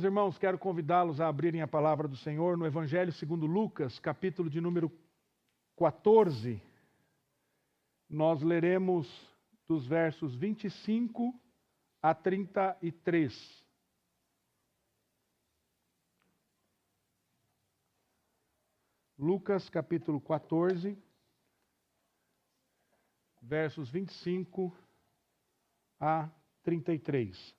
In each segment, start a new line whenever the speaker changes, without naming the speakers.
Meus irmãos, quero convidá-los a abrirem a palavra do Senhor no Evangelho segundo Lucas, capítulo de número 14. Nós leremos dos versos 25 a 33. Lucas, capítulo 14, versos 25 a 33.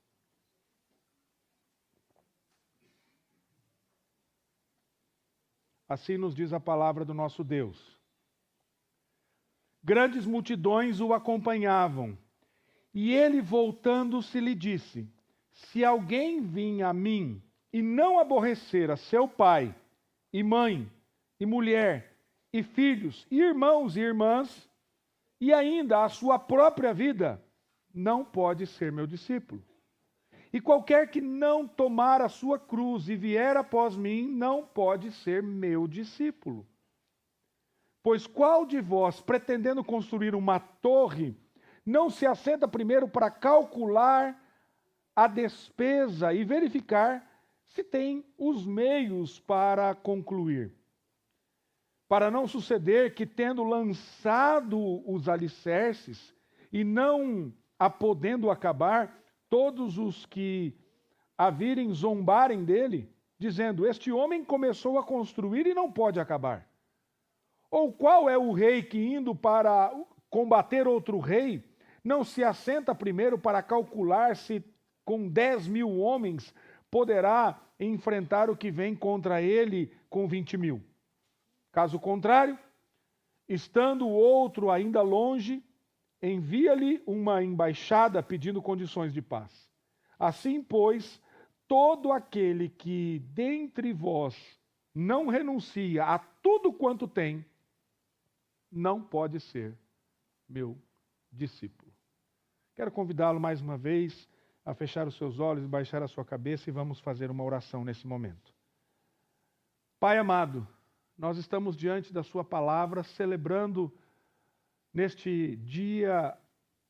Assim nos diz a palavra do nosso Deus. Grandes multidões o acompanhavam, e ele, voltando-se, lhe disse: Se alguém vir a mim e não aborrecer a seu pai, e mãe, e mulher, e filhos, e irmãos e irmãs, e ainda a sua própria vida, não pode ser meu discípulo. E qualquer que não tomar a sua cruz e vier após mim, não pode ser meu discípulo. Pois qual de vós, pretendendo construir uma torre, não se assenta primeiro para calcular a despesa e verificar se tem os meios para concluir? Para não suceder que, tendo lançado os alicerces e não a podendo acabar, todos os que a virem zombarem dele, dizendo: Este homem começou a construir e não pode acabar. Ou qual é o rei que, indo para combater outro rei, não se assenta primeiro para calcular se com 10.000 homens poderá enfrentar o que vem contra ele com 20.000? Caso contrário, estando o outro ainda longe, envia-lhe uma embaixada pedindo condições de paz. Assim, pois, todo aquele que dentre vós não renuncia a tudo quanto tem, não pode ser meu discípulo. Quero convidá-lo mais uma vez a fechar os seus olhos, baixar a sua cabeça e vamos fazer uma oração nesse momento. Pai amado, nós estamos diante da sua palavra, celebrando neste dia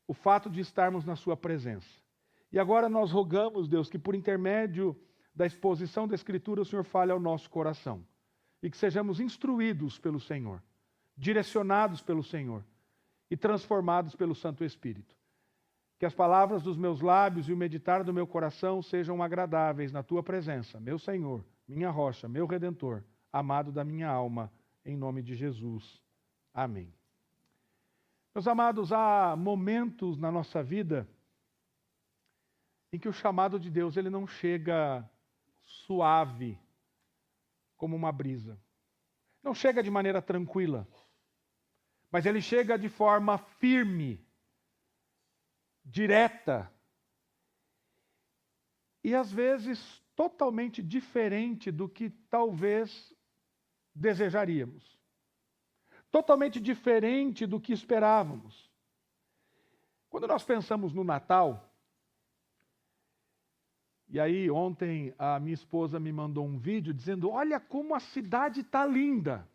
o fato de estarmos na sua presença. E agora nós rogamos, Deus, que por intermédio da exposição da Escritura o Senhor fale ao nosso coração. E que sejamos instruídos pelo Senhor, direcionados pelo Senhor e transformados pelo Santo Espírito. Que as palavras dos meus lábios e o meditar do meu coração sejam agradáveis na tua presença, meu Senhor, minha rocha, meu Redentor, amado da minha alma, em nome de Jesus. Amém. Meus amados, há momentos na nossa vida em que o chamado de Deus ele não chega suave, como uma brisa. Não chega de maneira tranquila, mas ele chega de forma firme, direta e às vezes totalmente diferente do que talvez desejaríamos. Totalmente diferente do que esperávamos. Quando nós pensamos no Natal, e aí ontem a minha esposa me mandou um vídeo dizendo: olha como a cidade está linda.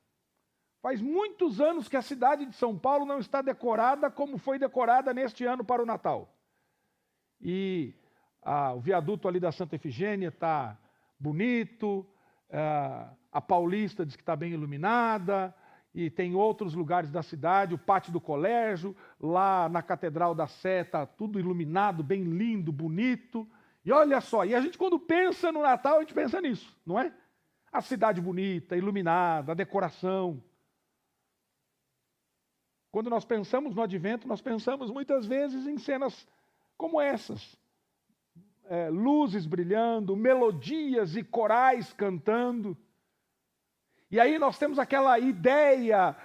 Faz muitos anos que a cidade de São Paulo não está decorada como foi decorada neste ano para o Natal. E o viaduto ali da Santa Efigênia está bonito, a Paulista diz que está bem iluminada, e tem outros lugares da cidade, o pátio do colégio, lá na Catedral da Sé está tudo iluminado, bem lindo, bonito. E olha só, e a gente quando pensa no Natal, a gente pensa nisso, não é? A cidade bonita, iluminada, a decoração. Quando nós pensamos no Advento, nós pensamos muitas vezes em cenas como essas. Luzes brilhando, melodias e corais cantando. E aí nós temos aquela ideia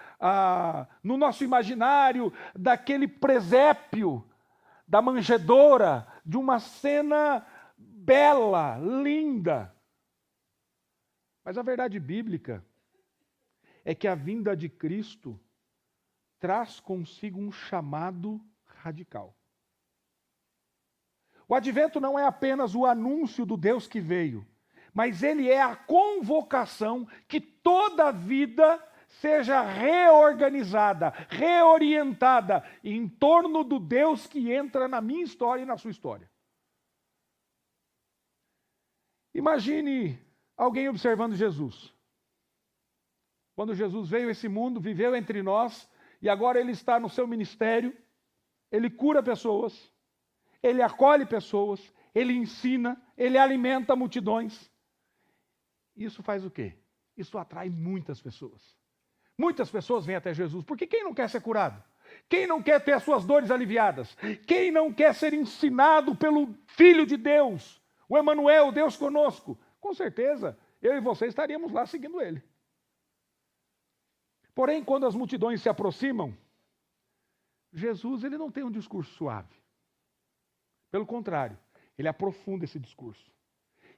no nosso imaginário daquele presépio, da manjedoura, de uma cena bela, linda. Mas a verdade bíblica é que a vinda de Cristo traz consigo um chamado radical. O advento não é apenas o anúncio do Deus que veio, mas ele é a convocação que toda a vida seja reorganizada, reorientada em torno do Deus que entra na minha história e na sua história. Imagine alguém observando Jesus. Quando Jesus veio a esse mundo, viveu entre nós, e agora ele está no seu ministério, ele cura pessoas, ele acolhe pessoas, ele ensina, ele alimenta multidões. Isso faz o quê? Isso atrai muitas pessoas. Muitas pessoas vêm até Jesus, porque quem não quer ser curado? Quem não quer ter as suas dores aliviadas? Quem não quer ser ensinado pelo Filho de Deus, o Emanuel, Deus conosco? Com certeza, eu e você estaríamos lá seguindo ele. Porém, quando as multidões se aproximam, Jesus ele não tem um discurso suave. Pelo contrário, ele aprofunda esse discurso.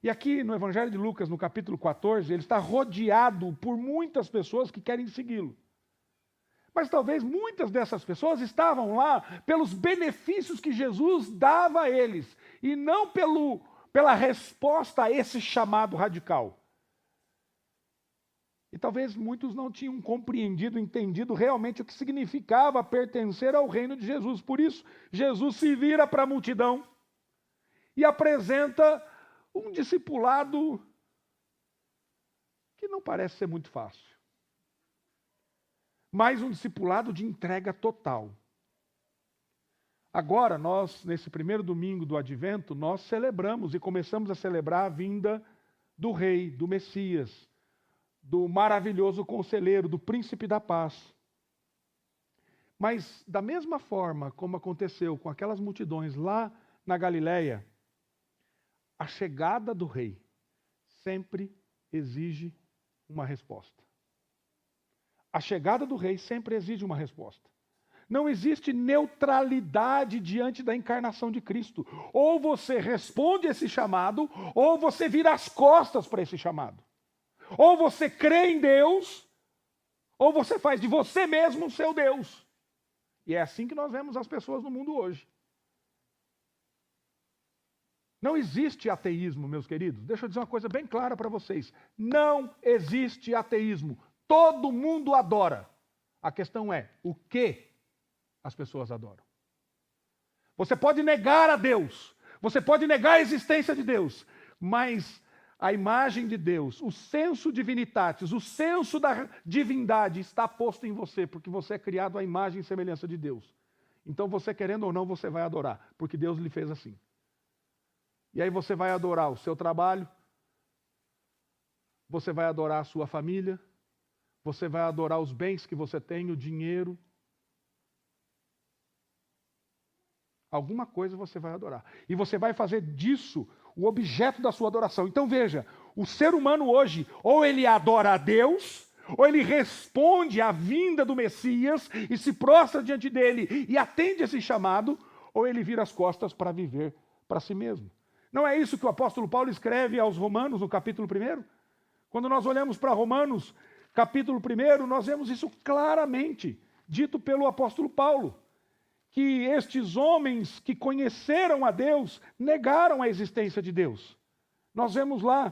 E aqui no Evangelho de Lucas, no capítulo 14, ele está rodeado por muitas pessoas que querem segui-lo. Mas talvez muitas dessas pessoas estavam lá pelos benefícios que Jesus dava a eles, e não pela resposta a esse chamado radical. E talvez muitos não tinham compreendido, entendido realmente o que significava pertencer ao reino de Jesus. Por isso, Jesus se vira para a multidão e apresenta um discipulado que não parece ser muito fácil. Mas um discipulado de entrega total. Agora, nós, nesse primeiro domingo do Advento, nós celebramos e começamos a celebrar a vinda do Rei, do Messias, do maravilhoso Conselheiro, do Príncipe da Paz. Mas, da mesma forma como aconteceu com aquelas multidões lá na Galileia, a chegada do Rei sempre exige uma resposta. A chegada do Rei sempre exige uma resposta. Não existe neutralidade diante da encarnação de Cristo. Ou você responde esse chamado, ou você vira as costas para esse chamado. Ou você crê em Deus, ou você faz de você mesmo o seu Deus. E é assim que nós vemos as pessoas no mundo hoje. Não existe ateísmo, meus queridos. Deixa eu dizer uma coisa bem clara para vocês. Não existe ateísmo. Todo mundo adora. A questão é, o que as pessoas adoram? Você pode negar a Deus, você pode negar a existência de Deus, mas a imagem de Deus, o senso divinitatis, o senso da divindade está posto em você, porque você é criado à imagem e semelhança de Deus. Então você querendo ou não, você vai adorar, porque Deus lhe fez assim. E aí você vai adorar o seu trabalho, você vai adorar a sua família, você vai adorar os bens que você tem, o dinheiro. Alguma coisa você vai adorar. E você vai fazer disso o objeto da sua adoração. Então veja, o ser humano hoje, ou ele adora a Deus, ou ele responde à vinda do Messias e se prostra diante dele e atende esse chamado, ou ele vira as costas para viver para si mesmo. Não é isso que o apóstolo Paulo escreve aos Romanos no capítulo 1? Quando nós olhamos para Romanos, capítulo 1, nós vemos isso claramente, dito pelo apóstolo Paulo, que estes homens que conheceram a Deus, negaram a existência de Deus. Nós vemos lá,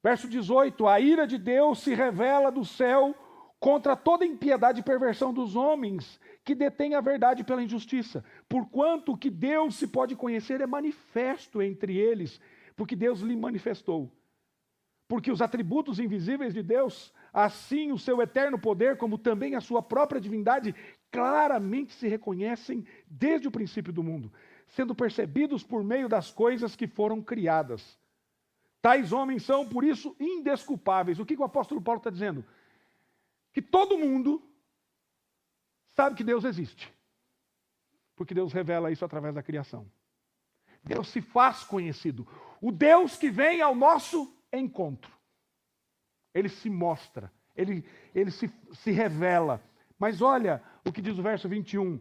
verso 18, a ira de Deus se revela do céu contra toda impiedade e perversão dos homens, que detêm a verdade pela injustiça. Porquanto o que Deus se pode conhecer é manifesto entre eles, porque Deus lhe manifestou. Porque os atributos invisíveis de Deus, assim o seu eterno poder, como também a sua própria divindade, claramente se reconhecem desde o princípio do mundo, sendo percebidos por meio das coisas que foram criadas. Tais homens são, por isso, indesculpáveis. O que o apóstolo Paulo está dizendo? Que todo mundo sabe que Deus existe, porque Deus revela isso através da criação. Deus se faz conhecido. O Deus que vem ao nosso encontro. Ele se mostra, ele se revela. Mas olha o que diz o verso 21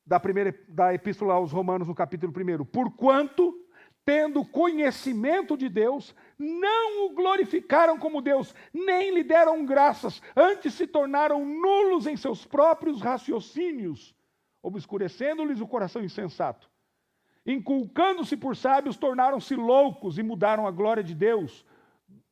da epístola aos Romanos, no capítulo 1. Porquanto, tendo conhecimento de Deus, não o glorificaram como Deus, nem lhe deram graças, antes se tornaram nulos em seus próprios raciocínios, obscurecendo-lhes o coração insensato. Inculcando-se por sábios, tornaram-se loucos e mudaram a glória de Deus,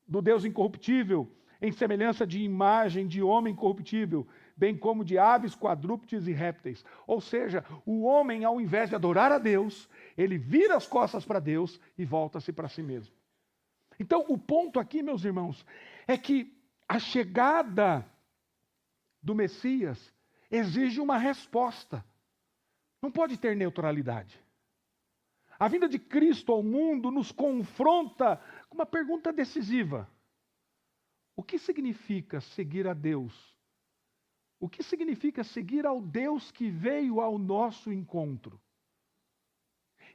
do Deus incorruptível, em semelhança de imagem de homem corruptível, bem como de aves, quadrúpedes e répteis. Ou seja, o homem, ao invés de adorar a Deus, ele vira as costas para Deus e volta-se para si mesmo. Então, o ponto aqui, meus irmãos, é que a chegada do Messias exige uma resposta. Não pode ter neutralidade. A vinda de Cristo ao mundo nos confronta com uma pergunta decisiva. O que significa seguir a Deus? O que significa seguir ao Deus que veio ao nosso encontro?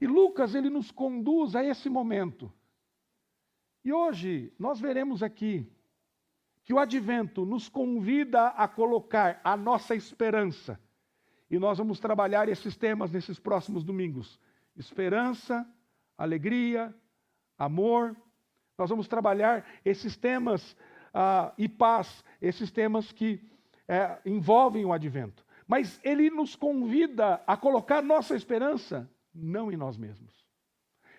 E Lucas, ele nos conduz a esse momento. E hoje nós veremos aqui que o advento nos convida a colocar a nossa esperança. E nós vamos trabalhar esses temas nesses próximos domingos. Esperança, alegria, amor. Nós vamos trabalhar esses temas e paz, esses temas que envolvem o advento. Mas ele nos convida a colocar nossa esperança não em nós mesmos.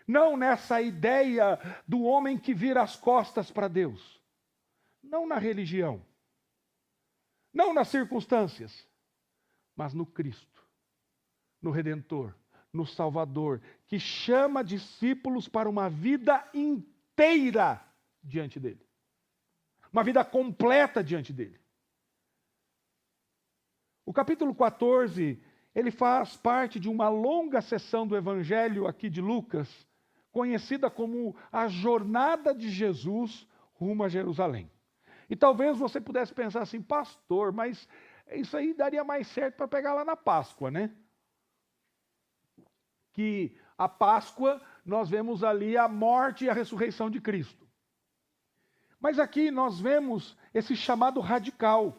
Não nessa ideia do homem que vira as costas para Deus. Não na religião. Não nas circunstâncias. Mas no Cristo, no Redentor, no Salvador, que chama discípulos para uma vida inteira diante dele. Uma vida completa diante dele. O capítulo 14, ele faz parte de uma longa sessão do Evangelho aqui de Lucas, conhecida como a jornada de Jesus rumo a Jerusalém. E talvez você pudesse pensar assim, pastor, mas isso aí daria mais certo para pegar lá na Páscoa, né? Que a Páscoa, nós vemos ali a morte e a ressurreição de Cristo. Mas aqui nós vemos esse chamado radical.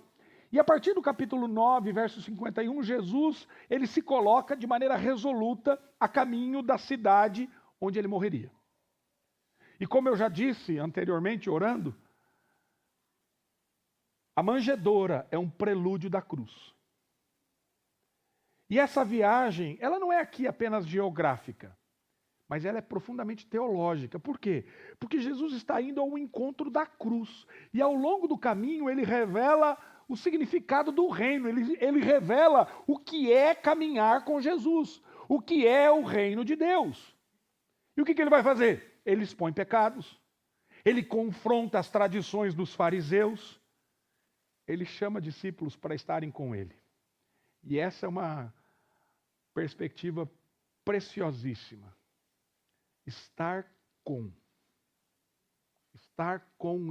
E a partir do capítulo 9, verso 51, Jesus, ele se coloca de maneira resoluta a caminho da cidade onde ele morreria. E como eu já disse anteriormente, orando, a manjedoura é um prelúdio da cruz. E essa viagem, ela não é aqui apenas geográfica, mas ela é profundamente teológica. Por quê? Porque Jesus está indo ao encontro da cruz. E ao longo do caminho ele revela o significado do reino, ele revela o que é caminhar com Jesus, o que é o reino de Deus. E o que ele vai fazer? Ele expõe pecados, ele confronta as tradições dos fariseus, ele chama discípulos para estarem com ele. E essa é uma perspectiva preciosíssima. Estar com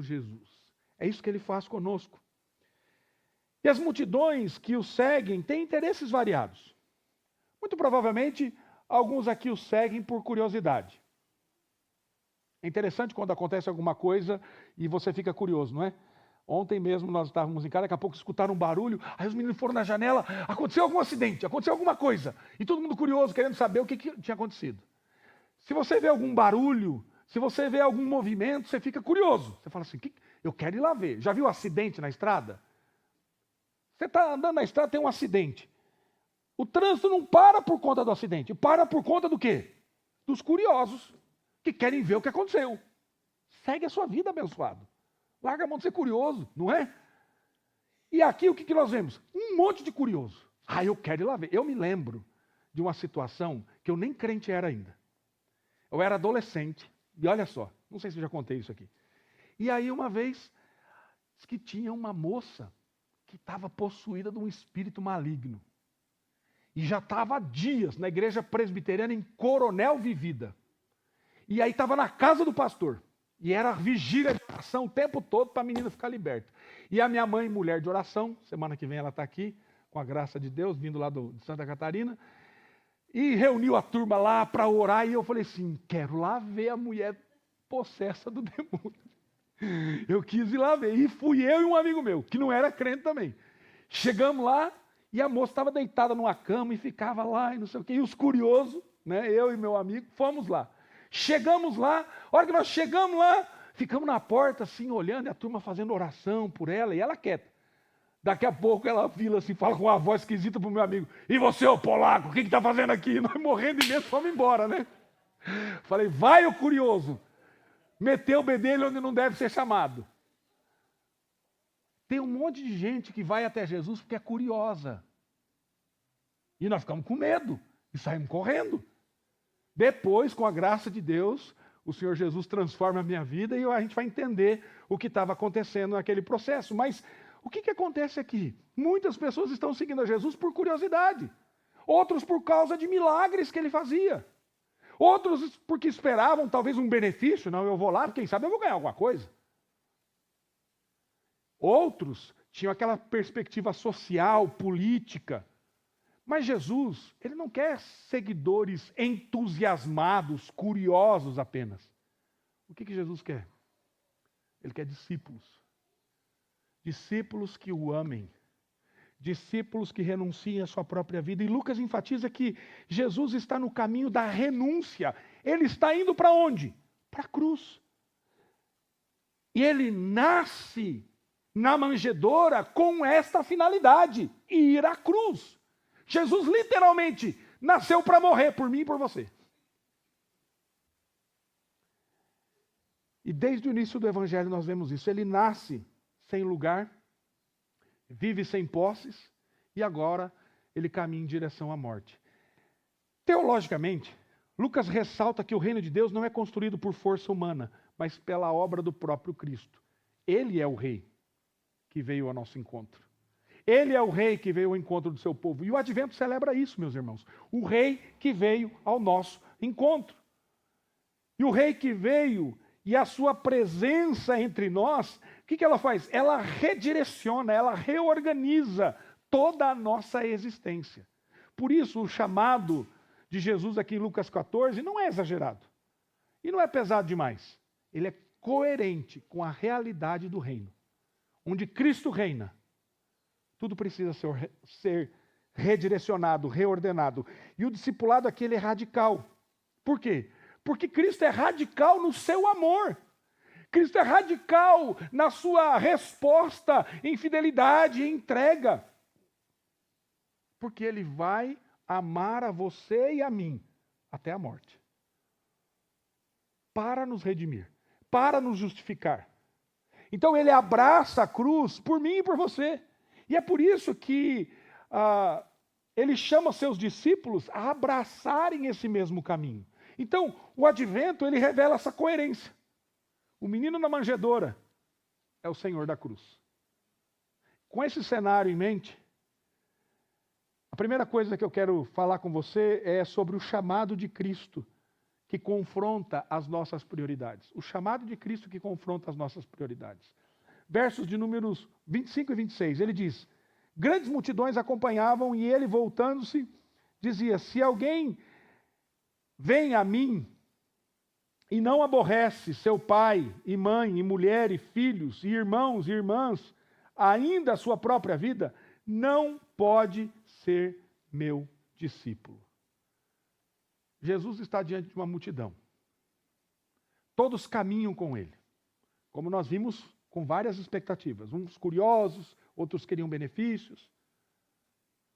Jesus. É isso que ele faz conosco. E as multidões que o seguem têm interesses variados. Muito provavelmente, alguns aqui o seguem por curiosidade. É interessante quando acontece alguma coisa e você fica curioso, não é? Ontem mesmo nós estávamos em casa, daqui a pouco escutaram um barulho, aí os meninos foram na janela, aconteceu algum acidente, aconteceu alguma coisa. E todo mundo curioso, querendo saber o que tinha acontecido. Se você vê algum barulho, se você vê algum movimento, você fica curioso. Você fala assim, eu quero ir lá ver. Já viu acidente na estrada? Você está andando na estrada, tem um acidente. O trânsito não para por conta do acidente, para por conta do quê? Dos curiosos, que querem ver o que aconteceu. Segue a sua vida, abençoado. Larga a mão de ser curioso, não é? E aqui o que nós vemos? Um monte de curioso. Eu quero ir lá ver. Eu me lembro de uma situação que eu nem crente era ainda. Eu era adolescente, e olha só, não sei se eu já contei isso aqui. E aí uma vez, diz que tinha uma moça que estava possuída de um espírito maligno. E já estava há dias na igreja presbiteriana em Coronel Vivida. E aí estava na casa do pastor. E era vigília de oração o tempo todo para a menina ficar liberta. E a minha mãe, mulher de oração, semana que vem ela está aqui, com a graça de Deus, vindo lá de Santa Catarina, e reuniu a turma lá para orar, e eu falei assim, quero lá ver a mulher possessa do demônio. Eu quis ir lá ver, e fui eu e um amigo meu, que não era crente também. Chegamos lá, e a moça estava deitada numa cama, e ficava lá, e não sei o quê, e os curiosos, né, eu e meu amigo, fomos lá. Chegamos lá, a hora que nós chegamos lá, ficamos na porta assim, olhando, e a turma fazendo oração por ela, e ela quieta. Daqui a pouco ela vira assim, fala com uma voz esquisita pro meu amigo, e você, ô polaco, o que está fazendo aqui? Nós morrendo de medo, fomos embora, né? Falei, vai o curioso, meteu o bedelho onde não deve ser chamado. Tem um monte de gente que vai até Jesus porque é curiosa. E nós ficamos com medo e saímos correndo. Depois, com a graça de Deus, o Senhor Jesus transforma a minha vida e a gente vai entender o que estava acontecendo naquele processo. Mas o que acontece aqui? Muitas pessoas estão seguindo a Jesus por curiosidade. Outros por causa de milagres que ele fazia. Outros porque esperavam talvez um benefício. Não, eu vou lá, quem sabe eu vou ganhar alguma coisa. Outros tinham aquela perspectiva social, política. Mas Jesus, ele não quer seguidores entusiasmados, curiosos apenas. O que Jesus quer? Ele quer discípulos. Discípulos que o amem. Discípulos que renunciem à sua própria vida. E Lucas enfatiza que Jesus está no caminho da renúncia. Ele está indo para onde? Para a cruz. E ele nasce na manjedoura com esta finalidade: ir à cruz. Jesus literalmente nasceu para morrer por mim e por você. E desde o início do Evangelho nós vemos isso. Ele nasce sem lugar, vive sem posses e agora ele caminha em direção à morte. Teologicamente, Lucas ressalta que o reino de Deus não é construído por força humana, mas pela obra do próprio Cristo. Ele é o rei que veio ao nosso encontro. Ele é o rei que veio ao encontro do seu povo. E o Advento celebra isso, meus irmãos. O rei que veio ao nosso encontro. E o rei que veio e a sua presença entre nós, o que ela faz? Ela redireciona, ela reorganiza toda a nossa existência. Por isso, o chamado de Jesus aqui em Lucas 14 não é exagerado. E não é pesado demais. Ele é coerente com a realidade do reino. Onde Cristo reina, tudo precisa ser redirecionado, reordenado. E o discipulado aqui ele é radical. Por quê? Porque Cristo é radical no seu amor. Cristo é radical na sua resposta em fidelidade e entrega. Porque ele vai amar a você e a mim até a morte. Para nos redimir, para nos justificar. Então ele abraça a cruz por mim e por você. E é por isso que ele chama seus discípulos a abraçarem esse mesmo caminho. Então, o advento, ele revela essa coerência. O menino na manjedoura é o Senhor da cruz. Com esse cenário em mente, a primeira coisa que eu quero falar com você é sobre o chamado de Cristo que confronta as nossas prioridades. O chamado de Cristo que confronta as nossas prioridades. Versos de números 25 e 26, ele diz: grandes multidões acompanhavam e ele, voltando-se, dizia: se alguém vem a mim e não aborrece seu pai e mãe e mulher e filhos e irmãos e irmãs, ainda a sua própria vida, não pode ser meu discípulo. Jesus está diante de uma multidão. Todos caminham com ele. Como nós vimos, com várias expectativas. Uns curiosos, outros queriam benefícios.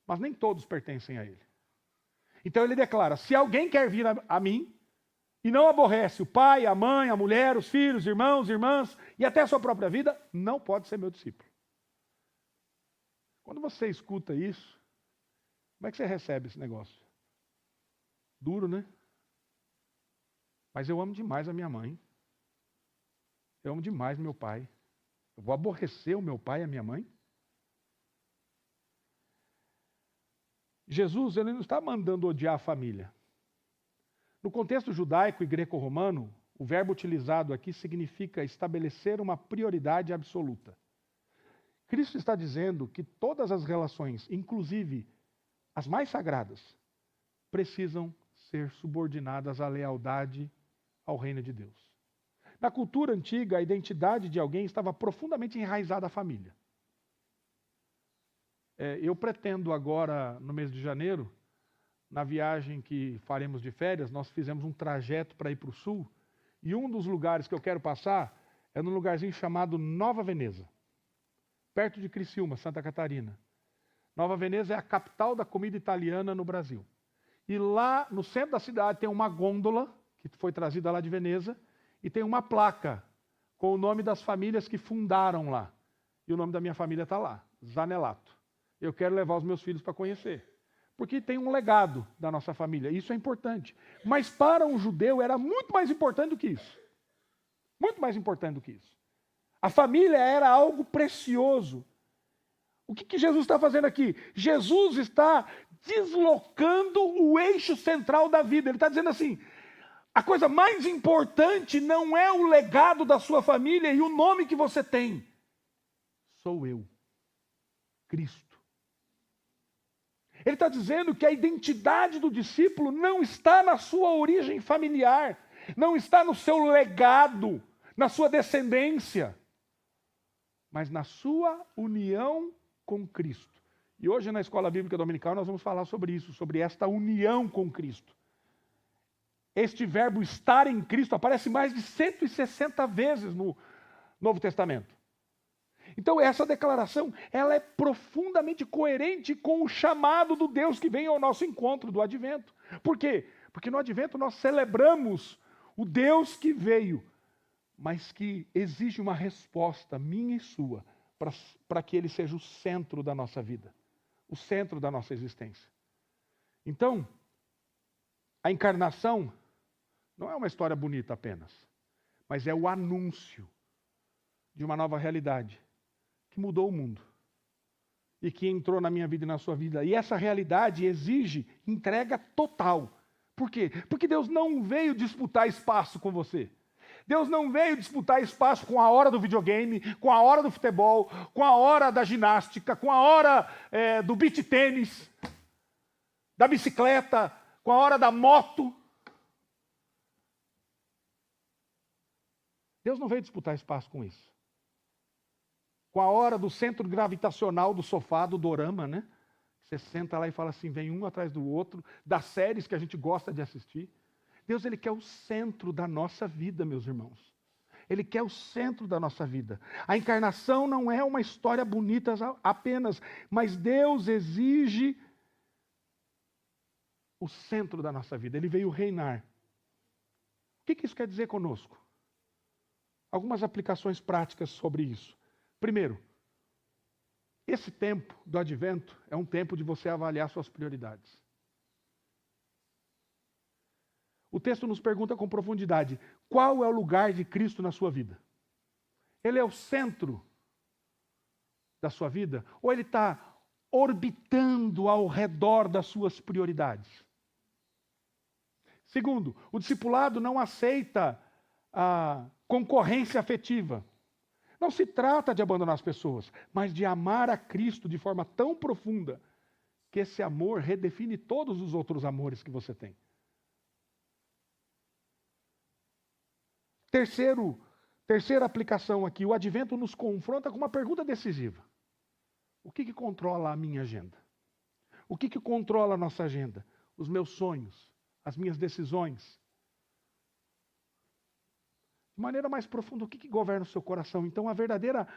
Mas nem todos pertencem a ele. Então ele declara: se alguém quer vir a mim e não aborrece o pai, a mãe, a mulher, os filhos, irmãos, irmãs e até a sua própria vida, não pode ser meu discípulo. Quando você escuta isso, como é que você recebe esse negócio? Duro, né? Mas eu amo demais a minha mãe. Eu amo demais meu pai. Eu vou aborrecer o meu pai e a minha mãe? Jesus, ele não está mandando odiar a família. No contexto judaico e greco-romano, o verbo utilizado aqui significa estabelecer uma prioridade absoluta. Cristo está dizendo que todas as relações, inclusive as mais sagradas, precisam ser subordinadas à lealdade ao reino de Deus. Na cultura antiga, a identidade de alguém estava profundamente enraizada à família. Eu pretendo agora, no mês de janeiro, na viagem que faremos de férias, nós fizemos um trajeto para ir para o sul, e um dos lugares que eu quero passar é num lugarzinho chamado Nova Veneza, perto de Criciúma, Santa Catarina. Nova Veneza é a capital da comida italiana no Brasil. E lá no centro da cidade tem uma gôndola, que foi trazida lá de Veneza, e tem uma placa com o nome das famílias que fundaram lá. E o nome da minha família está lá, Zanelato. Eu quero levar os meus filhos para conhecer. Porque tem um legado da nossa família. Isso é importante. Mas para um judeu era muito mais importante do que isso. Muito mais importante do que isso. A família era algo precioso. O que Jesus está fazendo aqui? Jesus está deslocando o eixo central da vida. Ele está dizendo assim, a coisa mais importante não é o legado da sua família e o nome que você tem. Sou eu, Cristo. Ele está dizendo que a identidade do discípulo não está na sua origem familiar, não está no seu legado, na sua descendência, mas na sua união com Cristo. E hoje na Escola Bíblica Dominical nós vamos falar sobre isso, sobre esta união com Cristo. Este verbo estar em Cristo aparece mais de 160 vezes no Novo Testamento. Então essa declaração, ela é profundamente coerente com o chamado do Deus que vem ao nosso encontro do Advento. Por quê? Porque no Advento nós celebramos o Deus que veio, mas que exige uma resposta minha e sua, para que ele seja o centro da nossa vida, o centro da nossa existência. Então, a encarnação não é uma história bonita apenas, mas é o anúncio de uma nova realidade que mudou o mundo e que entrou na minha vida e na sua vida. E essa realidade exige entrega total. Por quê? Porque Deus não veio disputar espaço com você. Deus não veio disputar espaço com a hora do videogame, com a hora do futebol, com a hora da ginástica, com a hora do beach tênis, da bicicleta, com a hora da moto. Deus não veio disputar espaço com isso. Com a hora do centro gravitacional do sofá, do dorama, né? Você senta lá e fala assim, vem um atrás do outro, das séries que a gente gosta de assistir. Deus, ele quer o centro da nossa vida, meus irmãos. Ele quer o centro da nossa vida. A encarnação não é uma história bonita apenas, mas Deus exige o centro da nossa vida. Ele veio reinar. O que isso quer dizer conosco? Algumas aplicações práticas sobre isso. Primeiro, esse tempo do Advento é um tempo de você avaliar suas prioridades. O texto nos pergunta com profundidade, qual é o lugar de Cristo na sua vida? Ele é o centro da sua vida? Ou ele está orbitando ao redor das suas prioridades? Segundo, o discipulado não aceita a concorrência afetiva. Não se trata de abandonar as pessoas, mas de amar a Cristo de forma tão profunda que esse amor redefine todos os outros amores que você tem. Terceira aplicação aqui, o Advento nos confronta com uma pergunta decisiva. O que controla a minha agenda? O que controla a nossa agenda? Os meus sonhos, as minhas decisões. De maneira mais profunda, o que governa o seu coração? Então, a verdadeira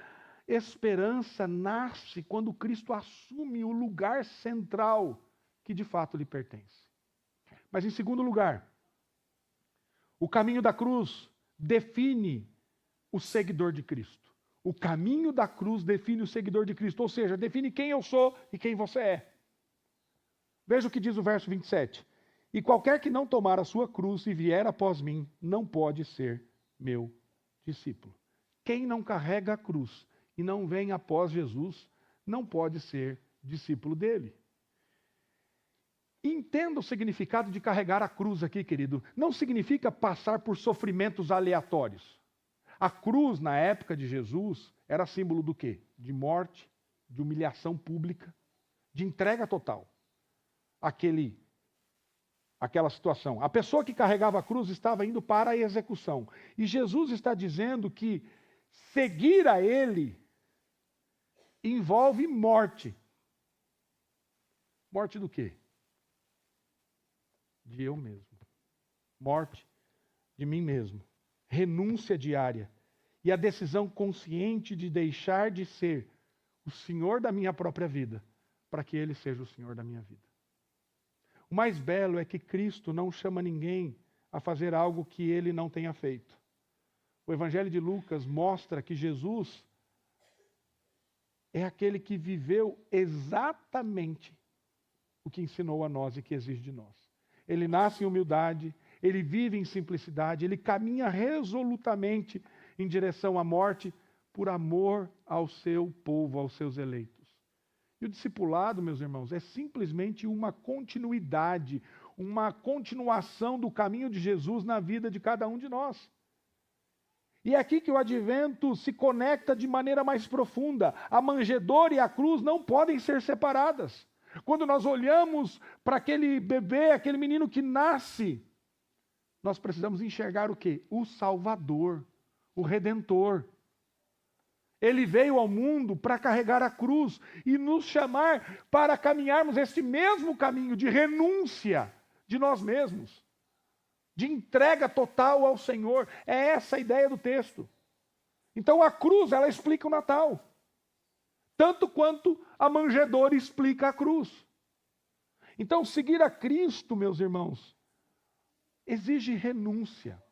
esperança nasce quando Cristo assume o lugar central que de fato lhe pertence. Mas, em segundo lugar, o caminho da cruz define o seguidor de Cristo. O caminho da cruz define o seguidor de Cristo, ou seja, define quem eu sou e quem você é. Veja o que diz o verso 27. E qualquer que não tomar a sua cruz e vier após mim, não pode ser meu discípulo. Quem não carrega a cruz e não vem após Jesus, não pode ser discípulo dele. Entenda o significado de carregar a cruz aqui, querido. Não significa passar por sofrimentos aleatórios. A cruz, na época de Jesus, era símbolo do quê? De morte, de humilhação pública, de entrega total. Aquela situação. A pessoa que carregava a cruz estava indo para a execução. E Jesus está dizendo que seguir a ele envolve morte. Morte do quê? De eu mesmo. Morte de mim mesmo. Renúncia diária. E a decisão consciente de deixar de ser o Senhor da minha própria vida, para que Ele seja o Senhor da minha vida. O mais belo é que Cristo não chama ninguém a fazer algo que Ele não tenha feito. O Evangelho de Lucas mostra que Jesus é aquele que viveu exatamente o que ensinou a nós e que exige de nós. Ele nasce em humildade, ele vive em simplicidade, ele caminha resolutamente em direção à morte por amor ao seu povo, aos seus eleitos. E o discipulado, meus irmãos, é simplesmente uma continuidade, uma continuação do caminho de Jesus na vida de cada um de nós. E é aqui que o advento se conecta de maneira mais profunda. A manjedoura e a cruz não podem ser separadas. Quando nós olhamos para aquele bebê, aquele menino que nasce, nós precisamos enxergar o quê? O Salvador, o Redentor. Ele veio ao mundo para carregar a cruz e nos chamar para caminharmos este mesmo caminho de renúncia de nós mesmos, de entrega total ao Senhor. É essa a ideia do texto. Então a cruz, ela explica o Natal, tanto quanto a manjedoura explica a cruz. Então seguir a Cristo, meus irmãos, exige renúncia.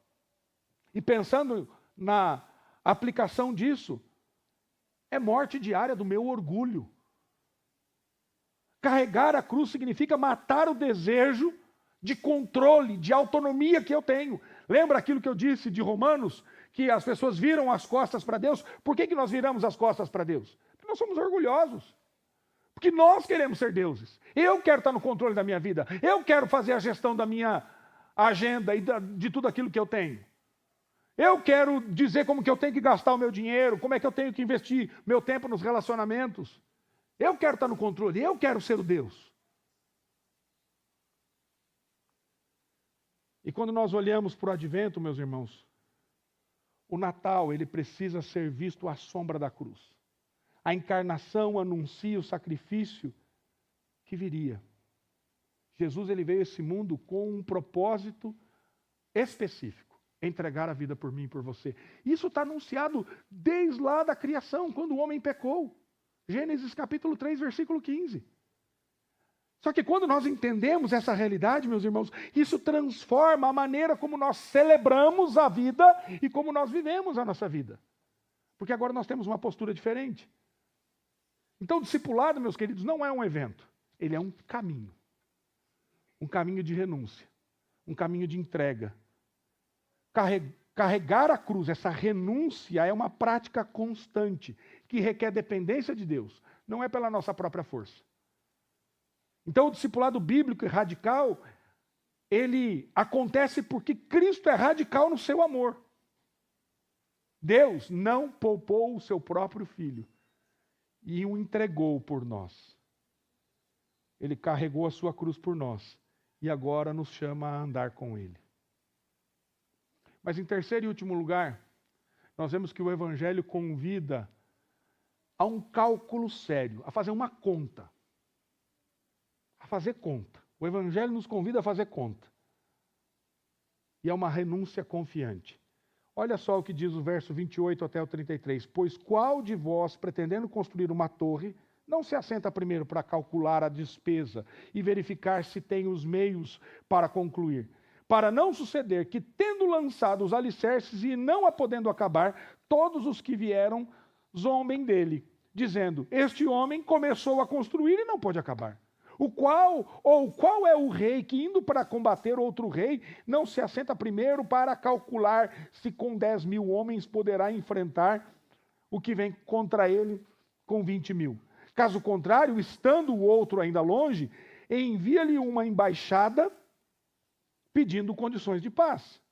E pensando na aplicação disso, é morte diária do meu orgulho. Carregar a cruz significa matar o desejo de controle, de autonomia que eu tenho. Lembra aquilo que eu disse de Romanos? Que as pessoas viram as costas para Deus. Por que nós viramos as costas para Deus? Porque nós somos orgulhosos. Porque nós queremos ser deuses. Eu quero estar no controle da minha vida. Eu quero fazer a gestão da minha agenda e de tudo aquilo que eu tenho. Eu quero dizer como que eu tenho que gastar o meu dinheiro, como é que eu tenho que investir meu tempo nos relacionamentos. Eu quero estar no controle, eu quero ser o Deus. E quando nós olhamos para o advento, meus irmãos, o Natal, ele precisa ser visto à sombra da cruz. A encarnação anuncia o sacrifício que viria. Jesus, ele veio a esse mundo com um propósito específico: entregar a vida por mim e por você. Isso está anunciado desde lá da criação, quando o homem pecou. Gênesis capítulo 3, versículo 15. Só que quando nós entendemos essa realidade, meus irmãos, isso transforma a maneira como nós celebramos a vida e como nós vivemos a nossa vida. Porque agora nós temos uma postura diferente. Então, o discipulado, meus queridos, não é um evento. Ele é um caminho. Um caminho de renúncia. Um caminho de entrega. Carregar a cruz, essa renúncia, é uma prática constante, que requer dependência de Deus. Não é pela nossa própria força. Então, o discipulado bíblico e radical, ele acontece porque Cristo é radical no seu amor. Deus não poupou o seu próprio Filho e o entregou por nós. Ele carregou a sua cruz por nós e agora nos chama a andar com Ele. Mas em terceiro e último lugar, nós vemos que o Evangelho convida a um cálculo sério, a fazer uma conta. A fazer conta. O Evangelho nos convida a fazer conta. E é uma renúncia confiante. Olha só o que diz o verso 28 até o 33. Pois qual de vós, pretendendo construir uma torre, não se assenta primeiro para calcular a despesa e verificar se tem os meios para concluir? Para não suceder que, tendo lançado os alicerces e não a podendo acabar, todos os que vieram zombem dele, dizendo: este homem começou a construir e não pôde acabar. Qual é o rei que, indo para combater outro rei, não se assenta primeiro para calcular se com 10.000 homens poderá enfrentar o que vem contra ele com 20.000? Caso contrário, estando o outro ainda longe, envia-lhe uma embaixada pedindo condições de paz.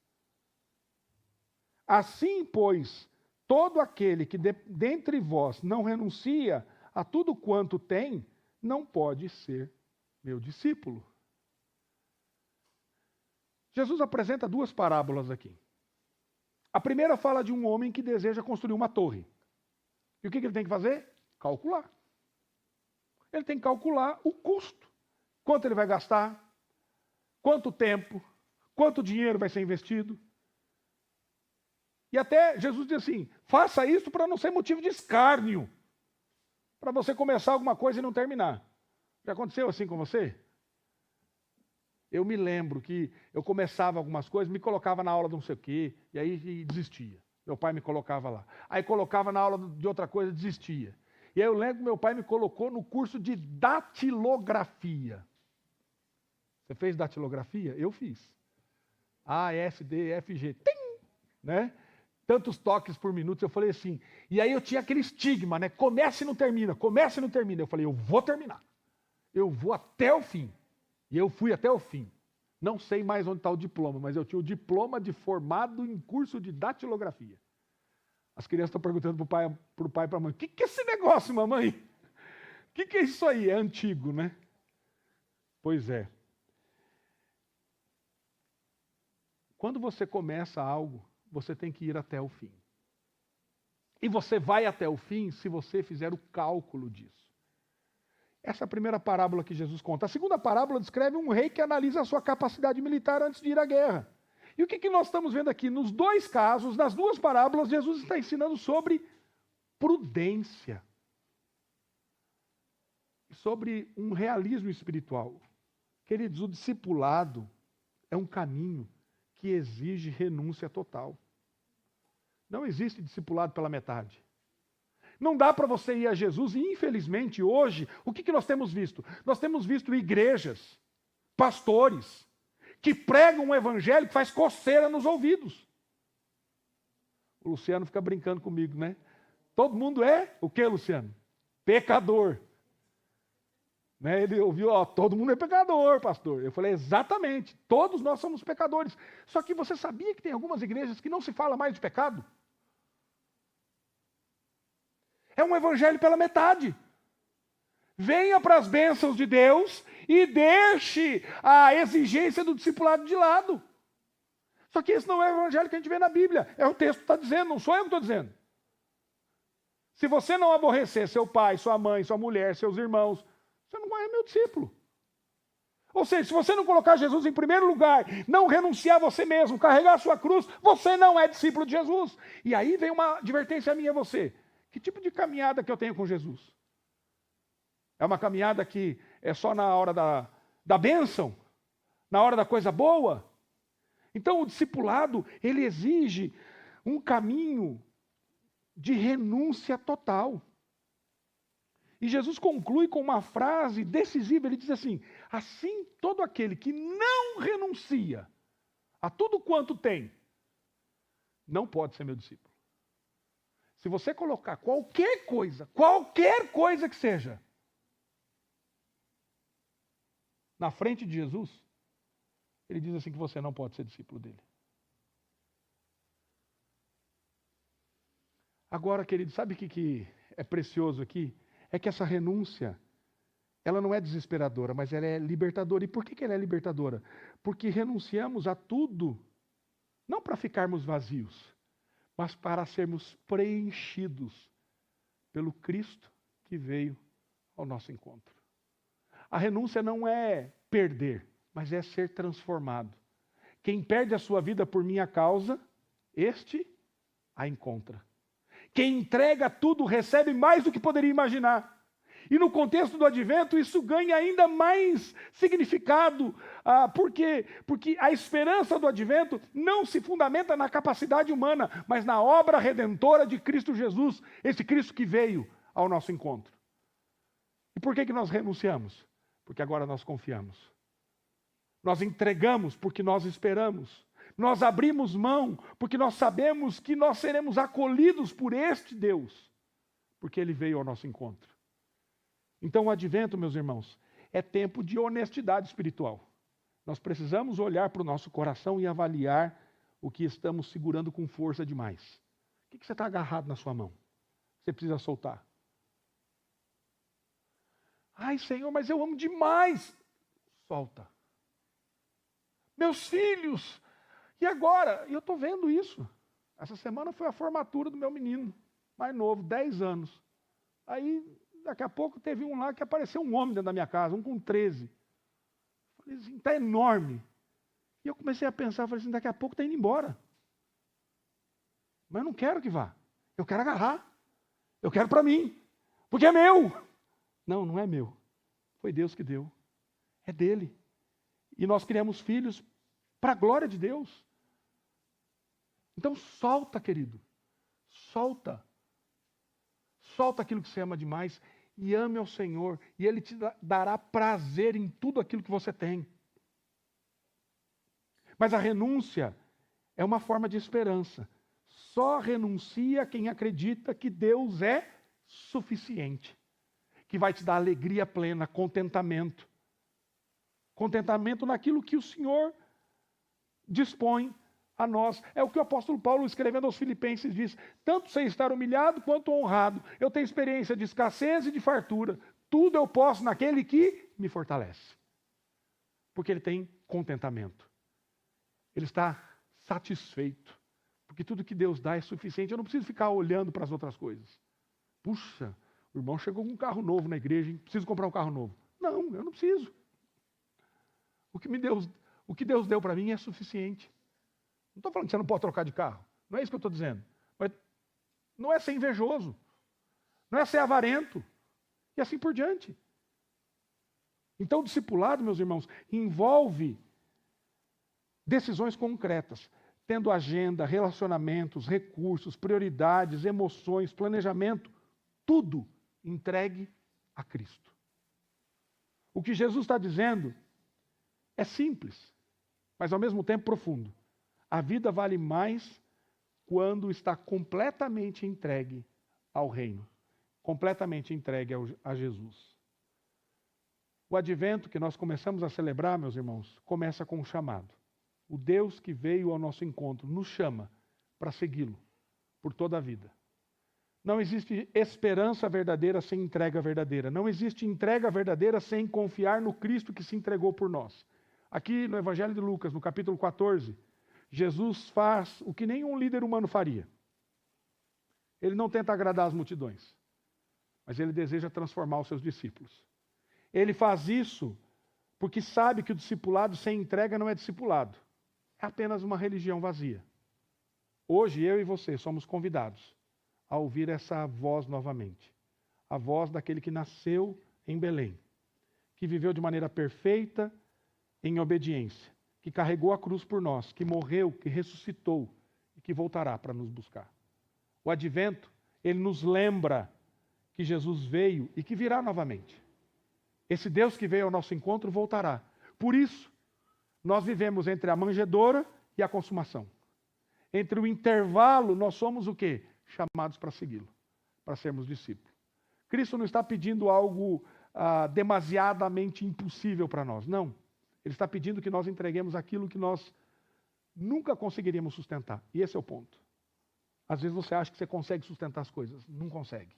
Assim, pois, todo aquele que dentre vós não renuncia a tudo quanto tem, não pode ser meu discípulo. Jesus apresenta duas parábolas aqui. A primeira fala de um homem que deseja construir uma torre. E o que ele tem que fazer? Calcular. Ele tem que calcular o custo. Quanto ele vai gastar? Quanto tempo? Quanto dinheiro vai ser investido? E até Jesus diz assim: faça isso para não ser motivo de escárnio. Para você começar alguma coisa e não terminar. Já aconteceu assim com você? Eu me lembro que eu começava algumas coisas, me colocava na aula de não sei o quê, e aí desistia. Meu pai me colocava lá. Aí colocava na aula de outra coisa, desistia. E aí eu lembro que meu pai me colocou no curso de datilografia. Você fez datilografia? Eu fiz. A, S, D, F, G. Tim! Né? Tantos toques por minuto. Eu falei assim. E aí eu tinha aquele estigma, né? Comece e não termina, comece e não termina. Eu falei, eu vou terminar. Eu vou até o fim. E eu fui até o fim. Não sei mais onde está o diploma, mas eu tinha o diploma de formado em curso de datilografia. As crianças estão perguntando para o pai e para a mãe, o que é esse negócio, mamãe? O que é isso aí? É antigo, né? Pois é. Quando você começa algo, você tem que ir até o fim. E você vai até o fim se você fizer o cálculo disso. Essa é a primeira parábola que Jesus conta. A segunda parábola descreve um rei que analisa a sua capacidade militar antes de ir à guerra. E o que nós estamos vendo aqui? Nos dois casos, nas duas parábolas, Jesus está ensinando sobre prudência. Sobre um realismo espiritual. Queridos, o discipulado é um caminho que exige renúncia total. Não existe discipulado pela metade. Não dá para você ir a Jesus, e infelizmente hoje, o que nós temos visto? Nós temos visto igrejas, pastores, que pregam um evangelho que faz coceira nos ouvidos. O Luciano fica brincando comigo, né? Todo mundo é o que, Luciano? Pecador. Né? Ele ouviu, todo mundo é pecador, pastor. Eu falei, exatamente, todos nós somos pecadores. Só que você sabia que tem algumas igrejas que não se fala mais de pecado? É um evangelho pela metade. Venha para as bênçãos de Deus e deixe a exigência do discipulado de lado. Só que esse não é o evangelho que a gente vê na Bíblia. É o texto que está dizendo, não sou eu que estou dizendo. Se você não aborrecer seu pai, sua mãe, sua mulher, seus irmãos, você não é meu discípulo. Ou seja, se você não colocar Jesus em primeiro lugar, não renunciar a você mesmo, carregar a sua cruz, você não é discípulo de Jesus. E aí vem uma advertência minha a você. Que tipo de caminhada que eu tenho com Jesus? É uma caminhada que é só na hora da bênção? Na hora da coisa boa? Então o discipulado, ele exige um caminho de renúncia total. E Jesus conclui com uma frase decisiva, ele diz assim, assim todo aquele que não renuncia a tudo quanto tem, não pode ser meu discípulo. Se você colocar qualquer coisa que seja, na frente de Jesus, ele diz assim que você não pode ser discípulo dele. Agora, querido, sabe o que é precioso aqui? É que essa renúncia, ela não é desesperadora, mas ela é libertadora. E por que ela é libertadora? Porque renunciamos a tudo, não para ficarmos vazios, mas para sermos preenchidos pelo Cristo que veio ao nosso encontro. A renúncia não é perder, mas é ser transformado. Quem perde a sua vida por minha causa, este a encontra. Quem entrega tudo recebe mais do que poderia imaginar. E no contexto do advento, isso ganha ainda mais significado. Porque a esperança do advento não se fundamenta na capacidade humana, mas na obra redentora de Cristo Jesus, esse Cristo que veio ao nosso encontro. E por que nós renunciamos? Porque agora nós confiamos. Nós entregamos porque nós esperamos. Nós abrimos mão porque nós sabemos que nós seremos acolhidos por este Deus, porque Ele veio ao nosso encontro. Então o advento, meus irmãos, é tempo de honestidade espiritual. Nós precisamos olhar para o nosso coração e avaliar o que estamos segurando com força demais. O que você está agarrado na sua mão? Você precisa soltar. Ai, Senhor, mas eu amo demais. Solta. Meus filhos. E agora? E eu estou vendo isso. Essa semana foi a formatura do meu menino, mais novo, 10 anos. Aí, daqui a pouco, teve um lá que apareceu um homem dentro da minha casa, um com 13. Falei assim, está enorme. E eu comecei a pensar, falei assim, daqui a pouco está indo embora. Mas eu não quero que vá. Eu quero agarrar. Eu quero para mim. Porque é meu. Não, não é meu. Foi Deus que deu. É dele. E nós criamos filhos para a glória de Deus. Então solta, querido. Solta. Solta aquilo que você ama demais e ame ao Senhor. E Ele te dará prazer em tudo aquilo que você tem. Mas a renúncia é uma forma de esperança. Só renuncia quem acredita que Deus é suficiente. Que vai te dar alegria plena, contentamento. Contentamento naquilo que o Senhor dispõe a nós. É o que o apóstolo Paulo, escrevendo aos Filipenses, diz: tanto sei estar humilhado quanto honrado. Eu tenho experiência de escassez e de fartura. Tudo eu posso naquele que me fortalece. Porque ele tem contentamento. Ele está satisfeito. Porque tudo que Deus dá é suficiente. Eu não preciso ficar olhando para as outras coisas. Puxa, o irmão chegou com um carro novo na igreja, hein? Preciso comprar um carro novo. Não, eu não preciso. O que Deus deu para mim é suficiente. Não estou falando que você não pode trocar de carro. Não é isso que eu estou dizendo. Mas não é ser invejoso. Não é ser avarento. E assim por diante. Então o discipulado, meus irmãos, envolve decisões concretas. Tendo agenda, relacionamentos, recursos, prioridades, emoções, planejamento. Tudo entregue a Cristo. O que Jesus está dizendo é simples, mas ao mesmo tempo profundo. A vida vale mais quando está completamente entregue ao reino, completamente entregue a Jesus. O advento que nós começamos a celebrar, meus irmãos, começa com um chamado. O Deus que veio ao nosso encontro nos chama para segui-lo por toda a vida. Não existe esperança verdadeira sem entrega verdadeira. Não existe entrega verdadeira sem confiar no Cristo que se entregou por nós. Aqui no Evangelho de Lucas, no capítulo 14, Jesus faz o que nenhum líder humano faria. Ele não tenta agradar as multidões, mas ele deseja transformar os seus discípulos. Ele faz isso porque sabe que o discipulado sem entrega não é discipulado. É apenas uma religião vazia. Hoje, eu e você somos convidados a ouvir essa voz novamente. A voz daquele que nasceu em Belém, que viveu de maneira perfeita, em obediência, que carregou a cruz por nós, que morreu, que ressuscitou e que voltará para nos buscar. O advento, ele nos lembra que Jesus veio e que virá novamente. Esse Deus que veio ao nosso encontro voltará. Por isso, nós vivemos entre a manjedoura e a consumação. Entre o intervalo, nós somos o quê? Chamados para segui-lo, para sermos discípulos. Cristo não está pedindo algo demasiadamente impossível para nós, não. Ele está pedindo que nós entreguemos aquilo que nós nunca conseguiríamos sustentar. E esse é o ponto. Às vezes você acha que você consegue sustentar as coisas. Não consegue.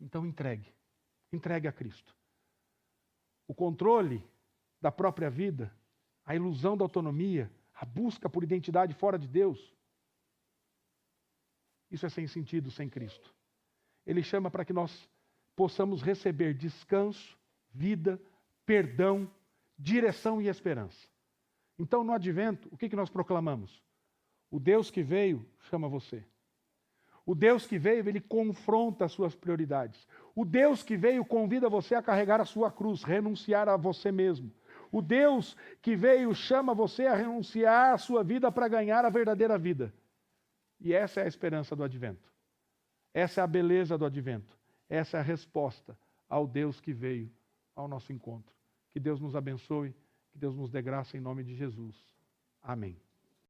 Então entregue. Entregue a Cristo. O controle da própria vida, a ilusão da autonomia, a busca por identidade fora de Deus, isso é sem sentido sem Cristo. Ele chama para que nós possamos receber descanso, vida, perdão, direção e esperança. Então, no advento, o que nós proclamamos? O Deus que veio chama você. O Deus que veio, ele confronta as suas prioridades. O Deus que veio convida você a carregar a sua cruz, renunciar a você mesmo. O Deus que veio chama você a renunciar a sua vida para ganhar a verdadeira vida. E essa é a esperança do advento. Essa é a beleza do advento. Essa é a resposta ao Deus que veio ao nosso encontro. Que Deus nos abençoe, que Deus nos dê graça em nome de Jesus. Amém.